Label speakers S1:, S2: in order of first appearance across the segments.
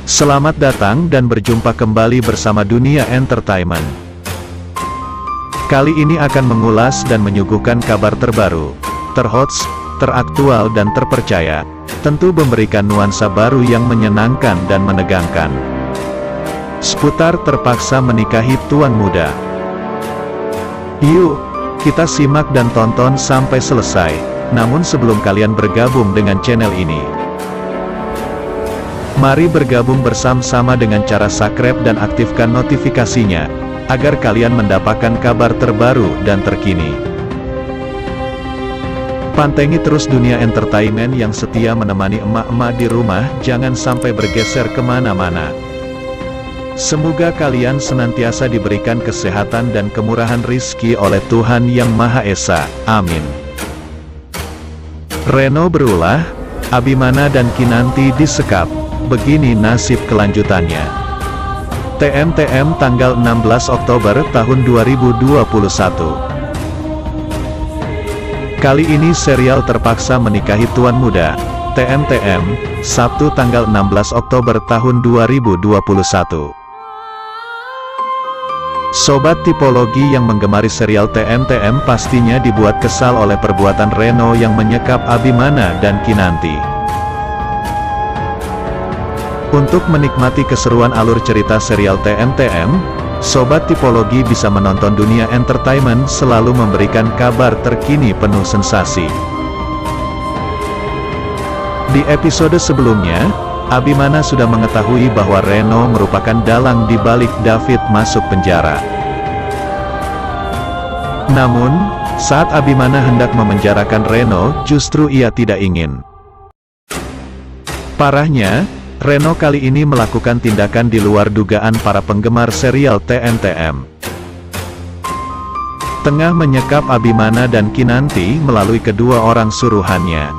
S1: Selamat datang dan berjumpa kembali bersama Dunia Entertainment. Kali ini akan mengulas dan menyuguhkan kabar terbaru, terhots, teraktual dan terpercaya, tentu memberikan nuansa baru yang menyenangkan dan menegangkan. Seputar terpaksa menikahi tuan muda. Yuk, kita simak dan tonton sampai selesai. Namun sebelum kalian bergabung dengan channel ini, mari bergabung bersama-sama dengan cara subscribe dan aktifkan notifikasinya, agar kalian mendapatkan kabar terbaru dan terkini. Pantengi terus Dunia Entertainment yang setia menemani emak-emak di rumah, jangan sampai bergeser kemana-mana. Semoga kalian senantiasa diberikan kesehatan dan kemurahan rizki oleh Tuhan Yang Maha Esa, amin. Reno berulah, Abimana dan Kinanti disekap. Begini nasib kelanjutannya. TM tanggal 16 Oktober tahun 2021. Kali ini serial terpaksa menikahi tuan muda. TM, Sabtu tanggal 16 Oktober tahun 2021. Sobat tipologi yang menggemari serial TM pastinya dibuat kesal oleh perbuatan Reno yang menyekap Abimana dan Kinanti. Untuk menikmati keseruan alur cerita serial TM, Sobat tipologi bisa menonton Dunia Entertainment selalu memberikan kabar terkini penuh sensasi. Di episode sebelumnya, Abimana sudah mengetahui bahwa Reno merupakan dalang di balik David masuk penjara. Namun, saat Abimana hendak memenjarakan Reno, justru ia tidak ingin. Parahnya, Reno kali ini melakukan tindakan di luar dugaan para penggemar serial TM. Tengah menyekap Abimana dan Kinanti melalui kedua orang suruhannya.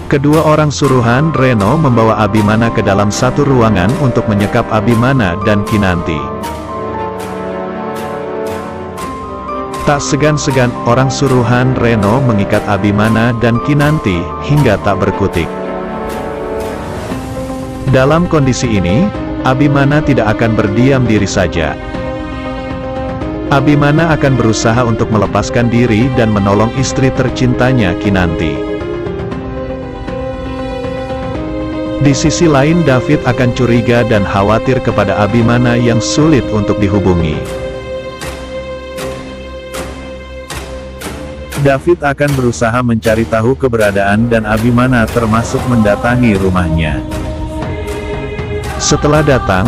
S1: Kedua orang suruhan Reno membawa Abimana ke dalam satu ruangan untuk menyekap Abimana dan Kinanti. Tak segan-segan orang suruhan Reno mengikat Abimana dan Kinanti hingga tak berkutik. Dalam kondisi ini, Abimana tidak akan berdiam diri saja. Abimana akan berusaha untuk melepaskan diri dan menolong istri tercintanya Kinanti. Di sisi lain David akan curiga dan khawatir kepada Abimana yang sulit untuk dihubungi. David akan berusaha mencari tahu keberadaan dan Abimana termasuk mendatangi rumahnya. Setelah datang,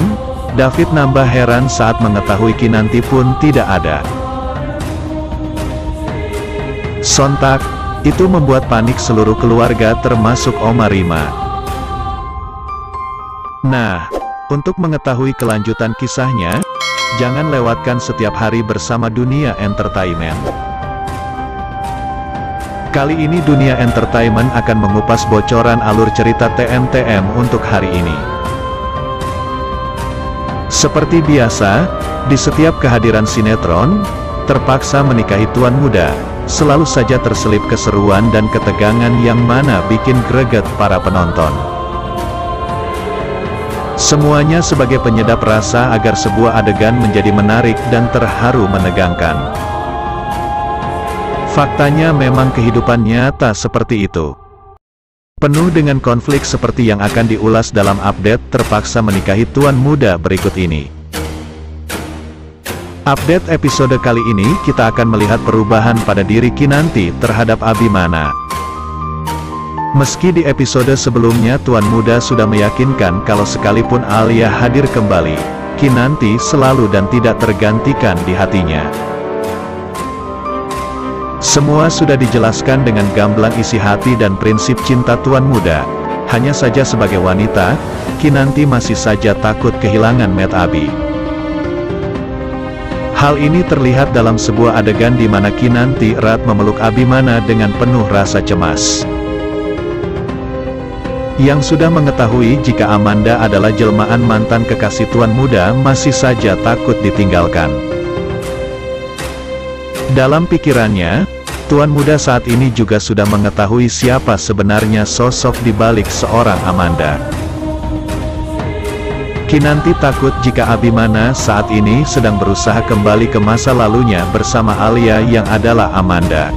S1: David nambah heran saat mengetahui Kinanti pun tidak ada. Sontak, itu membuat panik seluruh keluarga termasuk Oma Rima. Nah, untuk mengetahui kelanjutan kisahnya, jangan lewatkan setiap hari bersama Dunia Entertainment. Kali ini Dunia Entertainment akan mengupas bocoran alur cerita TM untuk hari ini. Seperti biasa, di setiap kehadiran sinetron, terpaksa menikahi tuan muda, selalu saja terselip keseruan dan ketegangan yang mana bikin greget para penonton. Semuanya sebagai penyedap rasa agar sebuah adegan menjadi menarik dan terharu menegangkan. Faktanya memang kehidupan nyata seperti itu. Penuh dengan konflik seperti yang akan diulas dalam update terpaksa menikahi tuan muda berikut ini. Update episode kali ini kita akan melihat perubahan pada diri Kinanti terhadap Abimana. Meski di episode sebelumnya tuan muda sudah meyakinkan kalau sekalipun Alia hadir kembali, Kinanti selalu dan tidak tergantikan di hatinya. Semua sudah dijelaskan dengan gamblang isi hati dan prinsip cinta tuan muda. Hanya saja sebagai wanita, Kinanti masih saja takut kehilangan Met Abi. Hal ini terlihat dalam sebuah adegan di mana Kinanti erat memeluk Abimana dengan penuh rasa cemas. Yang sudah mengetahui jika Amanda adalah jelmaan mantan kekasih tuan muda masih saja takut ditinggalkan. Dalam pikirannya, tuan muda saat ini juga sudah mengetahui siapa sebenarnya sosok di balik seorang Amanda. Kinanti takut jika Abimana saat ini sedang berusaha kembali ke masa lalunya bersama Alia yang adalah Amanda.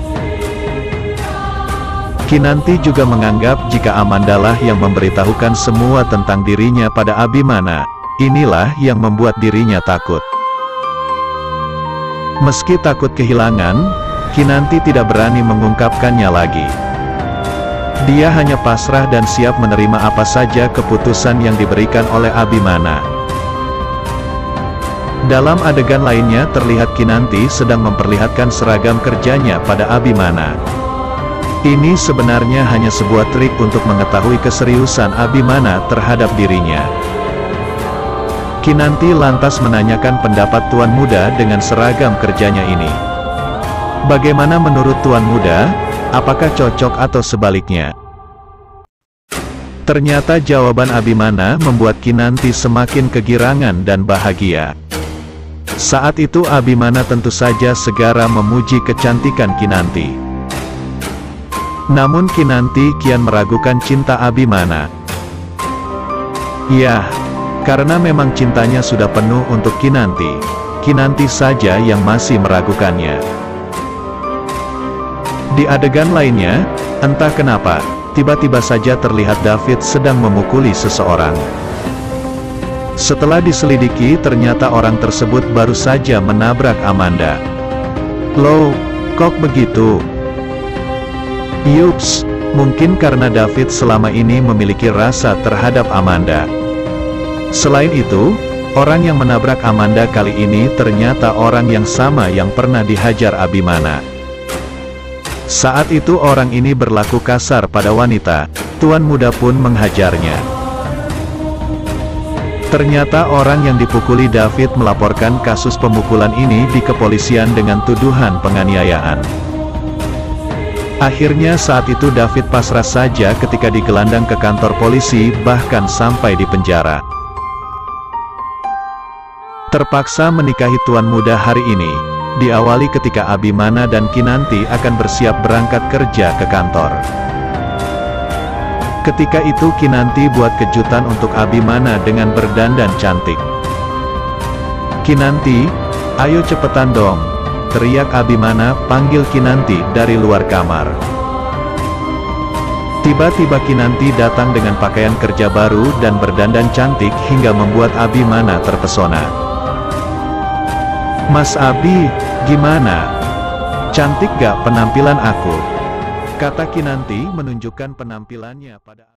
S1: Kinanti juga menganggap jika Amanda lah yang memberitahukan semua tentang dirinya pada Abimana. Inilah yang membuat dirinya takut. Meski takut kehilangan, Kinanti tidak berani mengungkapkannya lagi. Dia hanya pasrah dan siap menerima apa saja keputusan yang diberikan oleh Abimana. Dalam adegan lainnya terlihat Kinanti sedang memperlihatkan seragam kerjanya pada Abimana. Ini sebenarnya hanya sebuah trik untuk mengetahui keseriusan Abimana terhadap dirinya. Kinanti lantas menanyakan pendapat Tuan Muda dengan seragam kerjanya ini. Bagaimana menurut Tuan Muda? Apakah cocok atau sebaliknya? Ternyata jawaban Abimana membuat Kinanti semakin kegirangan dan bahagia. Saat itu Abimana tentu saja segera memuji kecantikan Kinanti. Namun Kinanti kian meragukan cinta Abimana. Ya, karena memang cintanya sudah penuh untuk Kinanti. Kinanti saja yang masih meragukannya. Di adegan lainnya, entah kenapa, tiba-tiba saja terlihat David sedang memukuli seseorang. Setelah diselidiki ternyata orang tersebut baru saja menabrak Amanda. Loh, kok begitu? Yups, mungkin karena David selama ini memiliki rasa terhadap Amanda. Selain itu, orang yang menabrak Amanda kali ini ternyata orang yang sama yang pernah dihajar Abimana. Saat itu orang ini berlaku kasar pada wanita, Tuan Muda pun menghajarnya. Ternyata orang yang dipukuli David melaporkan kasus pemukulan ini di kepolisian dengan tuduhan penganiayaan. Akhirnya saat itu David pasrah saja ketika digelandang ke kantor polisi bahkan sampai di penjara. Terpaksa menikahi Tuan Muda hari ini, diawali ketika Abimana dan Kinanti akan bersiap berangkat kerja ke kantor. Ketika itu Kinanti buat kejutan untuk Abimana dengan berdandan cantik. "Kinanti, ayo cepetan dong," teriak Abimana panggil Kinanti dari luar kamar. Tiba-tiba Kinanti datang dengan pakaian kerja baru dan berdandan cantik hingga membuat Abimana terpesona. "Mas Abi, gimana? Cantik gak penampilan aku?" kata Kinanti menunjukkan penampilannya pada